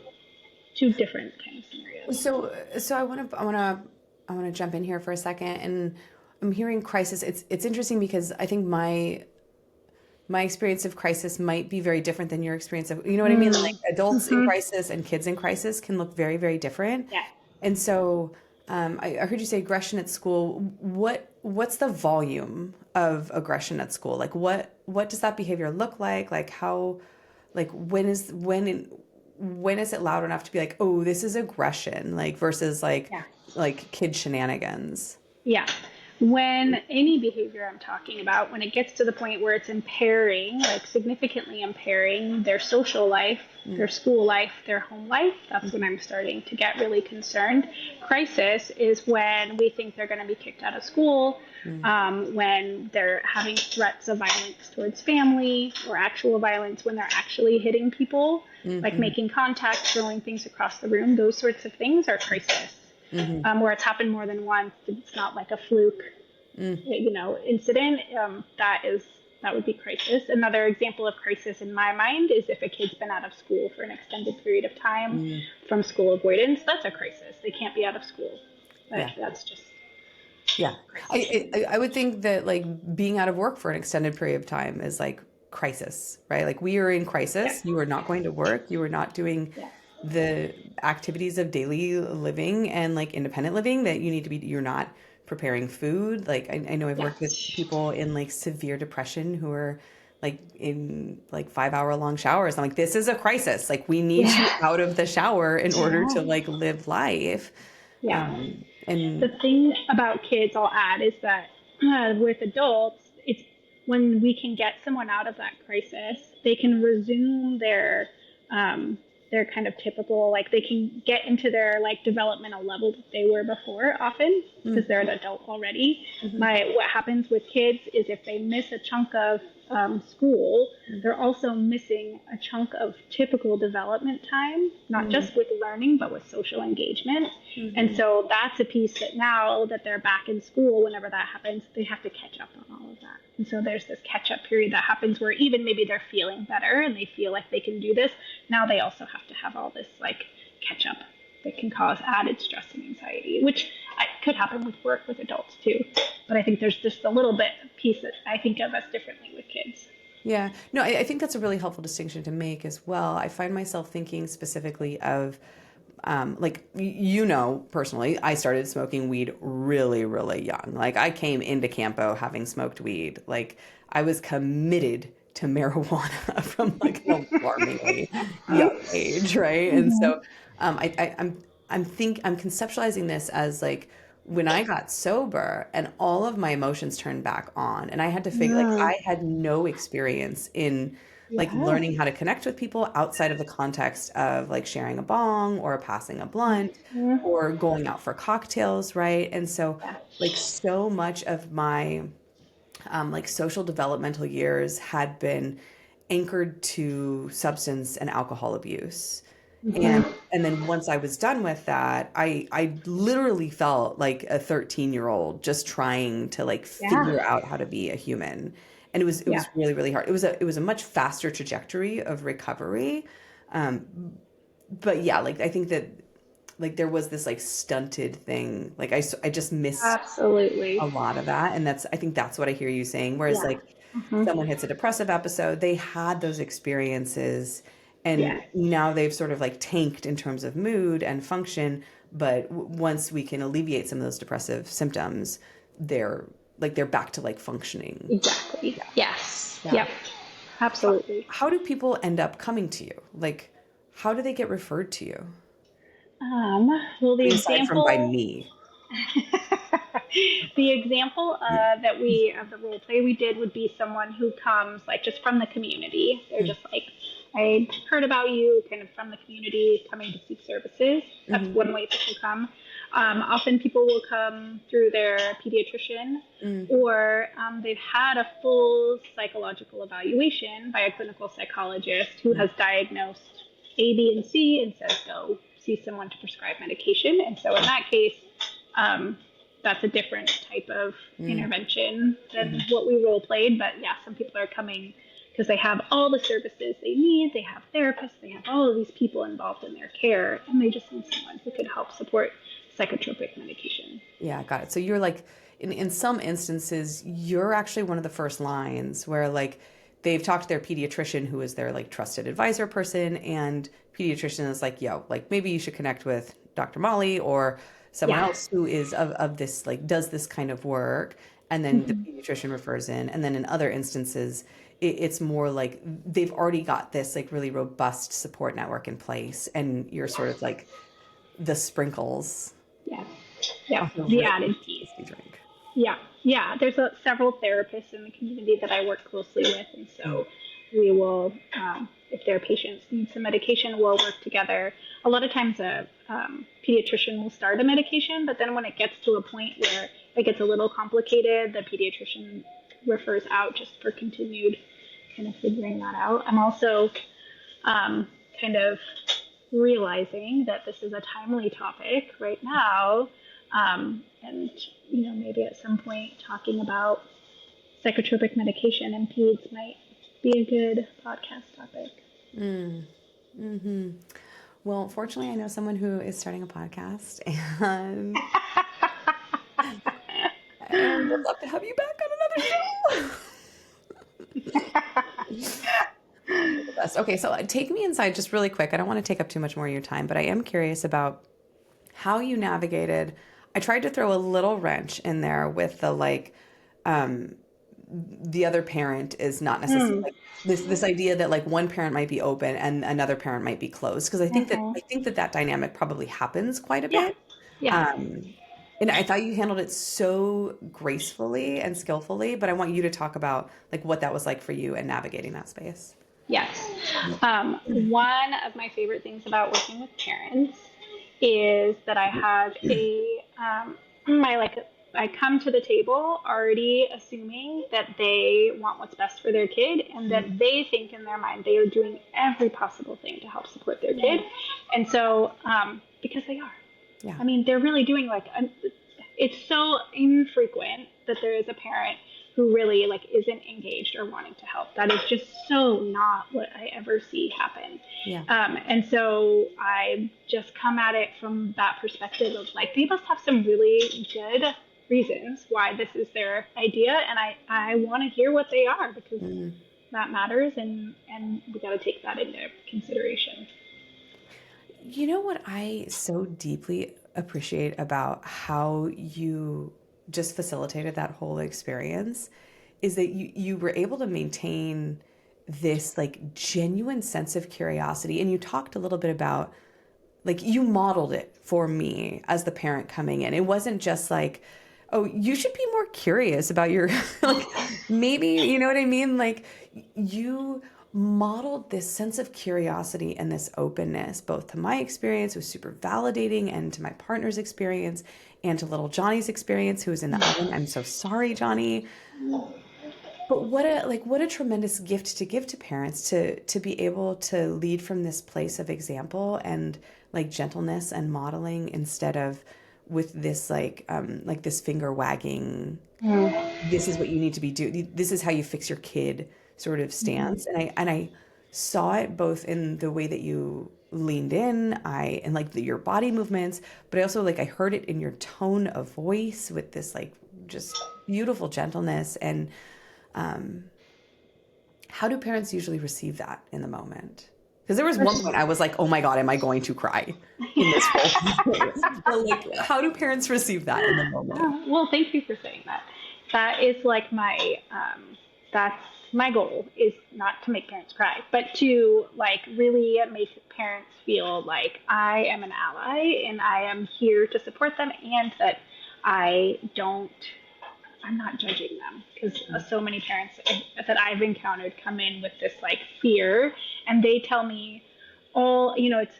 two different kind of scenarios. So I want to jump in here for a second, and I'm hearing crisis. It's interesting because I think my experience of crisis might be very different than your experience of, you know what I mean? Like adults in Mm-hmm. crisis and kids in crisis can look very, very different. Yeah. And so I heard you say aggression at school. What's the volume of aggression at school? Like what does that behavior look like? Like how, like when is it loud enough to be like, oh, this is aggression, like versus Yeah. like kid shenanigans? Yeah. When any behavior I'm talking about, when it gets to the point where it's impairing, like significantly impairing their social life, their school life, their home life, that's when I'm starting to get really concerned. Crisis is when we think they're going to be kicked out of school, when they're having threats of violence towards family or actual violence, when they're actually hitting people, like making contact, throwing things across the room. Those sorts of things are crisis. Where it's happened more than once. It's not like a fluke, incident. That would be crisis. Another example of crisis in my mind is if a kid's been out of school for an extended period of time from school avoidance. That's a crisis. They can't be out of school. But Yeah. that's just Yeah. I would think that like being out of work for an extended period of time is like crisis, right? Like we are in yeah, crisis. You are not going to work. You are not doing yeah, the activities of daily living and like independent living that you need to be. You're not preparing food. Like I know I've yeah, worked with people in like severe depression who are like in like 5 hour long showers. I'm like, this is a crisis. Like we need you yeah, out of the shower in order yeah, to like live life. yeah. The And thing about kids, I'll add, is that with adults, it's when we can get someone out of that crisis, they can resume their kind of typical, like they can get into their like developmental level that they were before often because they're an adult already. What happens with kids is if they miss a chunk of school, they're also missing a chunk of typical development time, not just with learning, but with social engagement. And so that's a piece that now that they're back in school, whenever that happens, they have to catch up on all of that. And so there's this catch up period that happens where even maybe they're feeling better and they feel like they can do this. Now they also have to have all this like catch up that can cause added stress and anxiety, which could happen with work with adults too. But I think there's just a little bit piece that I think of as differently with kids. yeah, no, I think that's a really helpful distinction to make as well. I find myself thinking specifically of, like, personally, I started smoking weed really, really young. Like, I came into Campo having smoked weed. Like, I was committed to marijuana from like an alarmingly young age, right? And Mm-hmm. so, I'm conceptualizing this as like when I got sober and all of my emotions turned back on, and I had to figure like Mm. I had no experience in like Yeah. learning how to connect with people outside of the context of like sharing a bong or passing a blunt Mm-hmm. or going out for cocktails, right? And so Yeah. like so much of my like social developmental years had been anchored to substance and alcohol abuse. And Mm-hmm. and then once I was done with that, I literally felt like a 13-year-old just trying to like Yeah. figure out how to be a human. And it Yeah. was really, really hard. It was a much faster trajectory of recovery. Um, but yeah, like I think that like there was this like stunted thing. Like I just missed a Absolutely. lot of that. And I think that's what I hear you saying. Whereas Yeah. like Mm-hmm. someone hits a depressive episode, they had those experiences and Yeah. now they've sort of like tanked in terms of mood and function. But once we can alleviate some of those depressive symptoms, they're they're back to like functioning. Exactly. Yeah. Yes. Yeah. Yep. Absolutely. How do people end up coming to you? Like, how do they get referred to you? Um, well, I mean, aside from by me. the example that we of the role play we did would be someone who comes like just from the community. They're just like, I heard about you, kind of from the community, coming to seek services. That's Mm-hmm. one way people come. Often people will come through their pediatrician, Mm-hmm. or they've had a full psychological evaluation by a clinical psychologist who has diagnosed A, B, and C and says go see someone to prescribe medication. And so in that case, that's a different type of intervention than Mm-hmm. what we role played. But yeah, some people are coming because they have all the services they need. They have therapists. They have all of these people involved in their care, and they just need someone who could help support psychotropic medication. Yeah, got it. So you're like, in some instances, you're actually one of the first lines where like they've talked to their pediatrician, who is their like trusted advisor person, and pediatrician is like, yo, like maybe you should connect with Dr. Molly or someone Yeah. else who is of this, like does this kind of work. And then the Mhm. pediatrician refers in. And then in other instances, it's more like they've already got this like really robust support network in place, and you're sort of like the sprinkles Yeah. Yep. on a The really added piece. tasty drink. Yeah, yeah. There's several therapists in the community that I work closely with, and Mm. so we will, if their patients need some medication, we'll work together. A lot of times, a pediatrician will start a medication, but then when it gets to a point where it gets a little complicated, the pediatrician refers out just for continued kind of figuring that out. I'm also kind of realizing that this is a timely topic right now, and maybe at some point talking about psychotropic medication in peds might be a good podcast topic. Mm. Hmm. Well, fortunately, I know someone who is starting a podcast, and would love to have you back on another show. Oh, you're the best. Okay, so take me inside just really quick. I don't want to take up too much more of your time, but I am curious about how you navigated. I tried to throw a little wrench in there with the like, um, the other parent is not necessarily Mm. like this idea that like one parent might be open and another parent might be closed, because Mm-hmm. I think that that dynamic probably happens quite a Yeah, bit. yeah. Um, and I thought you handled it so gracefully and skillfully, but I want you to talk about like what that was like for you and navigating that space. Yes. One of my favorite things about working with parents is that I have my like I come to the table already assuming that they want what's best for their kid and that they think in their mind they are doing every possible thing to help support their kid. And so, because they are. Yeah. I mean, they're really doing it's so infrequent that there is a parent who really like isn't engaged or wanting to help. That is just so not what I ever see happen. Yeah. And so I just come at it from that perspective of like, they must have some really good reasons why this is their idea. And I want to hear what they are because Mm. that matters. And we got to take that into consideration. You know what I so deeply appreciate about how you just facilitated that whole experience is that you were able to maintain this like genuine sense of curiosity. And you talked a little bit about like you modeled it for me as the parent coming in. It wasn't just like, oh, you should be more curious about your like maybe, you know what I mean? Like you modeled this sense of curiosity and this openness both to my experience, it was super validating, and to my partner's experience and to little Johnny's experience who was in the oven. I'm so sorry, Johnny. But what a tremendous gift to give to parents to be able to lead from this place of example and like gentleness and modeling instead of with this like this finger wagging, this is what you need to be doing, this is how you fix your kid sort of stance. And I saw it both in the way that you leaned in, and like your body movements, but I also like I heard it in your tone of voice with this like just beautiful gentleness. And how do parents usually receive that in the moment? Because there was one point I was like, oh my God, am I going to cry in this whole place? But like, how do parents receive that in the moment? Well, thank you for saying that. That is like that's my goal is not to make parents cry, but to like really make parents feel like I am an ally and I am here to support them and that I don't, I'm not judging them because so many parents that I've encountered come in with this like fear and they tell me, oh, it's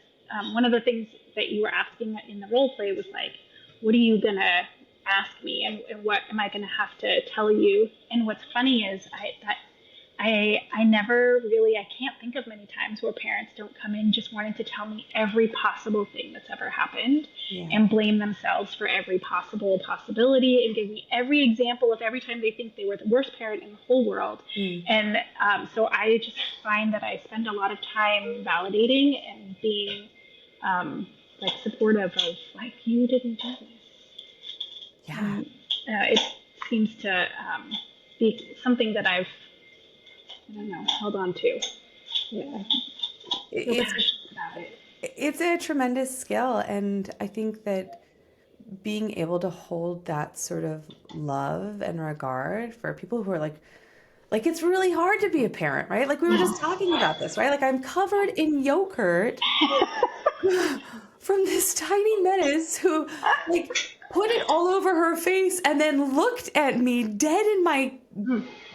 one of the things that you were asking in the role play was like, what are you going to ask me and what am I going to have to tell you? And what's funny is I never really, I can't think of many times where parents don't come in just wanting to tell me every possible thing that's ever happened and blame themselves for every possible possibility and give me every example of every time they think they were the worst parent in the whole world. And so I just find that I spend a lot of time validating and being like supportive of like, you didn't do this. Yeah. And it seems to be something that I don't know, held on to. Yeah, feel It's passionate about it. it's a tremendous skill, and I think that being able to hold that sort of love and regard for people who are like it's really hard to be a parent, right? Like we were just talking about this, right? Like I'm covered in yogurt from this tiny menace who like put it all over her face and then looked at me dead in my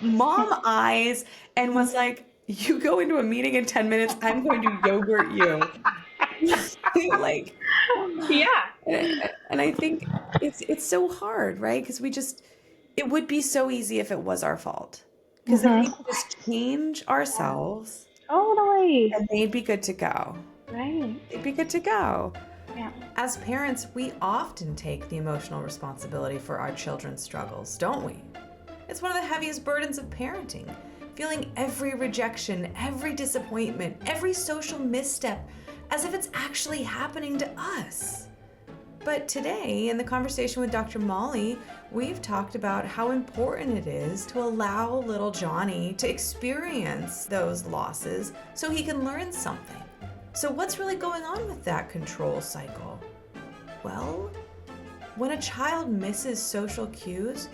mom eyes and was like, "You go into a meeting in 10 minutes, I'm going to yogurt you." Like, Yeah. and I think it's so hard, right? Because we just it would be so easy if it was our fault. Because then we Mm-hmm. could just change ourselves Totally. and they'd be good to go. Right. They'd be good to go. Yeah. As parents, we often take the emotional responsibility for our children's struggles, don't we? It's one of the heaviest burdens of parenting. Feeling every rejection, every disappointment, every social misstep as if it's actually happening to us. But today, in the conversation with Dr. Molly, we've talked about how important it is to allow little Johnny to experience those losses so he can learn something. So, what's really going on with that control cycle? Well, when a child misses social cues,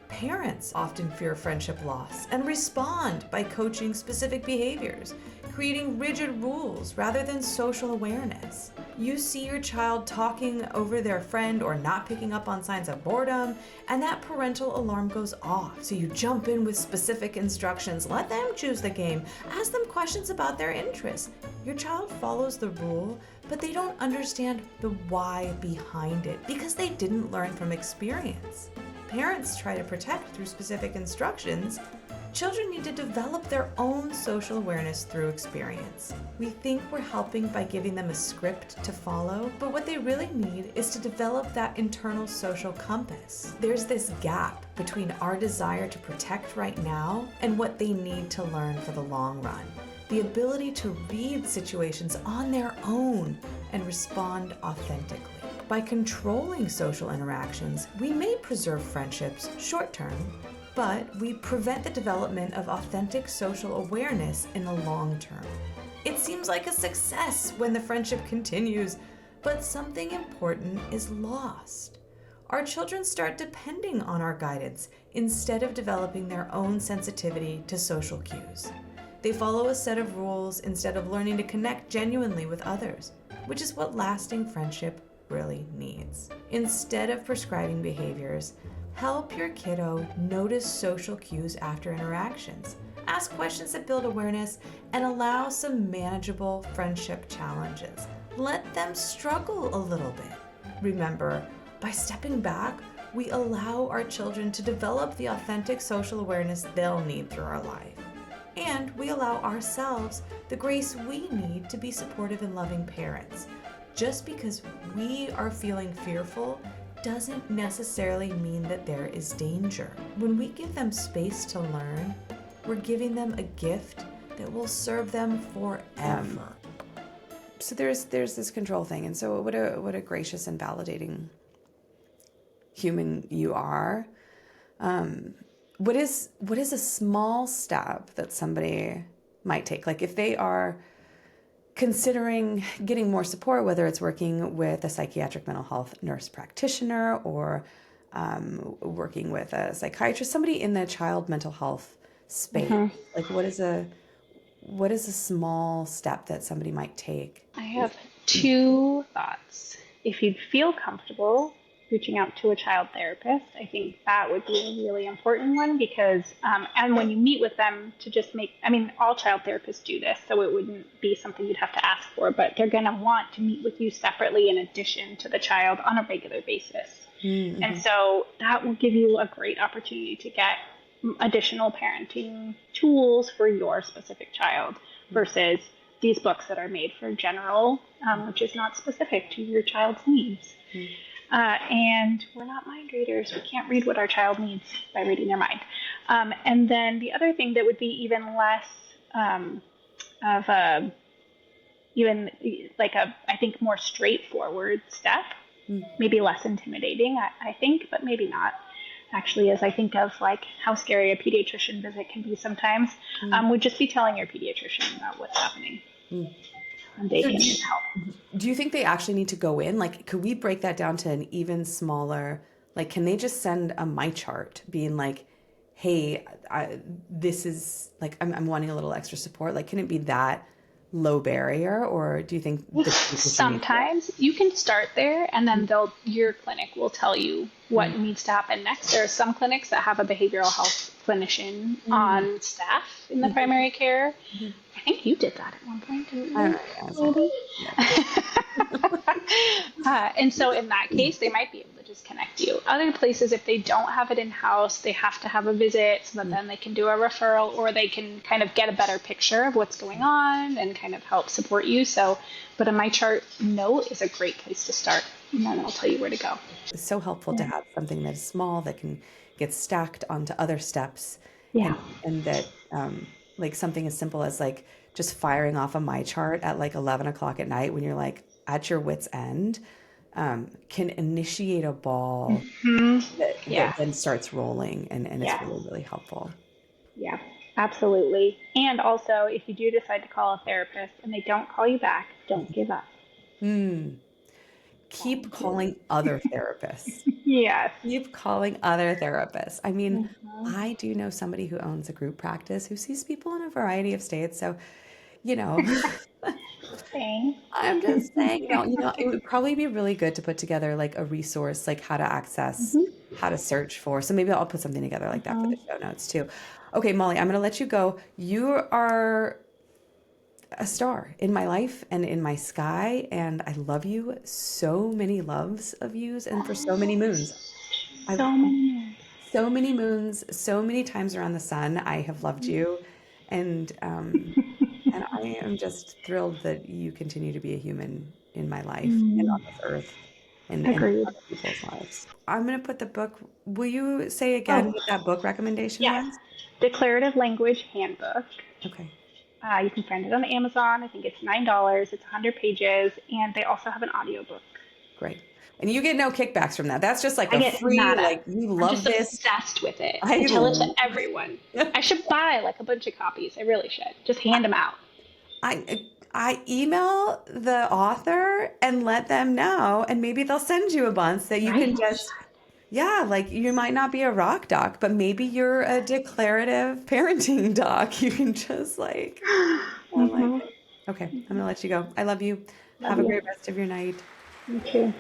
parents often fear friendship loss and respond by coaching specific behaviors, creating rigid rules rather than social awareness. You see your child talking over their friend or not picking up on signs of boredom, and that parental alarm goes off. So you jump in with specific instructions, let them choose the game, ask them questions about their interests. Your child follows the rule, but they don't understand the why behind it because they didn't learn from experience. Parents try to protect through specific instructions. Children need to develop their own social awareness through experience. We think we're helping by giving them a script to follow, but what they really need is to develop that internal social compass. There's this gap between our desire to protect right now and what they need to learn for the long run. The ability to read situations on their own and respond authentically. By controlling social interactions, we may preserve friendships short term, but we prevent the development of authentic social awareness in the long term. It seems like a success when the friendship continues, but something important is lost. Our children start depending on our guidance instead of developing their own sensitivity to social cues. They follow a set of rules instead of learning to connect genuinely with others, which is what lasting friendship really needs. Instead of prescribing behaviors, help your kiddo notice social cues after interactions. Ask questions that build awareness and allow some manageable friendship challenges. Let them struggle a little bit. Remember, by stepping back, we allow our children to develop the authentic social awareness they'll need through our life. And we allow ourselves the grace we need to be supportive and loving parents. Just because we are feeling fearful doesn't necessarily mean that there is danger. When we give them space to learn, we're giving them a gift that will serve them forever. So there's this control thing, and so what a gracious and validating human you are. What is a small step that somebody might take? Like if they are considering getting more support, whether it's working with a psychiatric mental health nurse practitioner or working with a psychiatrist, somebody in the child mental health space. Mm-hmm. Like what is a small step that somebody might take? I have two thoughts. If you'd feel comfortable reaching out to a child therapist, I think that would be a really important one because, and when you meet with them to just all child therapists do this, so it wouldn't be something you'd have to ask for, but they're going to want to meet with you separately in addition to the child on a regular basis. Mm-hmm. And so that will give you a great opportunity to get additional parenting tools for your specific child versus these books that are made for general, which is not specific to your child's needs. Mm-hmm. And we're not mind readers. We can't read what our child needs by reading their mind. And then the other thing that would be even less I think more straightforward step maybe less intimidating, I think, but maybe not. Actually, as I think of like how scary a pediatrician visit can be sometimes, would just be telling your pediatrician about what's happening, and they So can help. do you think they actually need to go in? Like, could we break that down to an even smaller, like, can they just send a my chart being like, hey, this is like, I'm wanting a little extra support. Like, can it be that low barrier, or do you think the pediatrician needs to? Sometimes you can start there, and then your clinic will tell you what needs to happen next. There are some clinics that have a behavioral health clinician on staff in the primary care. I think you did that at one point, didn't I don't you? know. Yeah, it's like, And so in that case, they might be able to just connect you. Other places, if they don't have it in-house, they have to have a visit so that then they can do a referral, or they can kind of get a better picture of what's going on and kind of help support you. So, but a My Chart note is a great place to start, and then it'll tell you where to go. it's so helpful to have something that is small that can get stacked onto other steps, Yeah. and that like something as simple as like just firing off a my chart at like 11 o'clock at night when you're like at your wit's end, can initiate a ball Yeah. that then starts rolling, and it's Yeah. really, really helpful. Yeah. Absolutely. And also, if you do decide to call a therapist and they don't call you back, don't give up. Keep calling other therapists. Yes. Keep calling other therapists. I mean, I do know somebody who owns a group practice who sees people in a variety of states. So, you know, Thanks. I'm just saying, it would probably be really good to put together like a resource, like how to access, how to search for. So maybe I'll put something together like that for the show notes too. Okay, Molly, I'm going to let you go. You are a star in my life and in my sky, and I love you. So many loves of yous, and for so many moons. I So many. So many moons, so many times around the sun, I have loved you, and I am just thrilled that you continue to be a human in my life and on this earth, and in Agreed. other people's lives. I'm gonna put the book. Will you say again Oh, what that book recommendation yes. was? Declarative Language Handbook. Okay, You can find it on Amazon. I think it's $9. It's 100 pages, and they also have an audiobook. great. And you get no kickbacks from that. That's just like I a get free, nada. like you I'm love just this. obsessed with it. I I tell it to everyone. I should buy like a bunch of copies. I really should. Just hand them out. I email the author and let them know, and maybe they'll send you a bunch that you Right? can just, yeah, like you might not be a rock doc, but maybe you're a declarative parenting doc. You can just like, I like Mm-hmm. it. Okay, I'm gonna let you go. I love you. Love Have a you. great rest of your night. You too.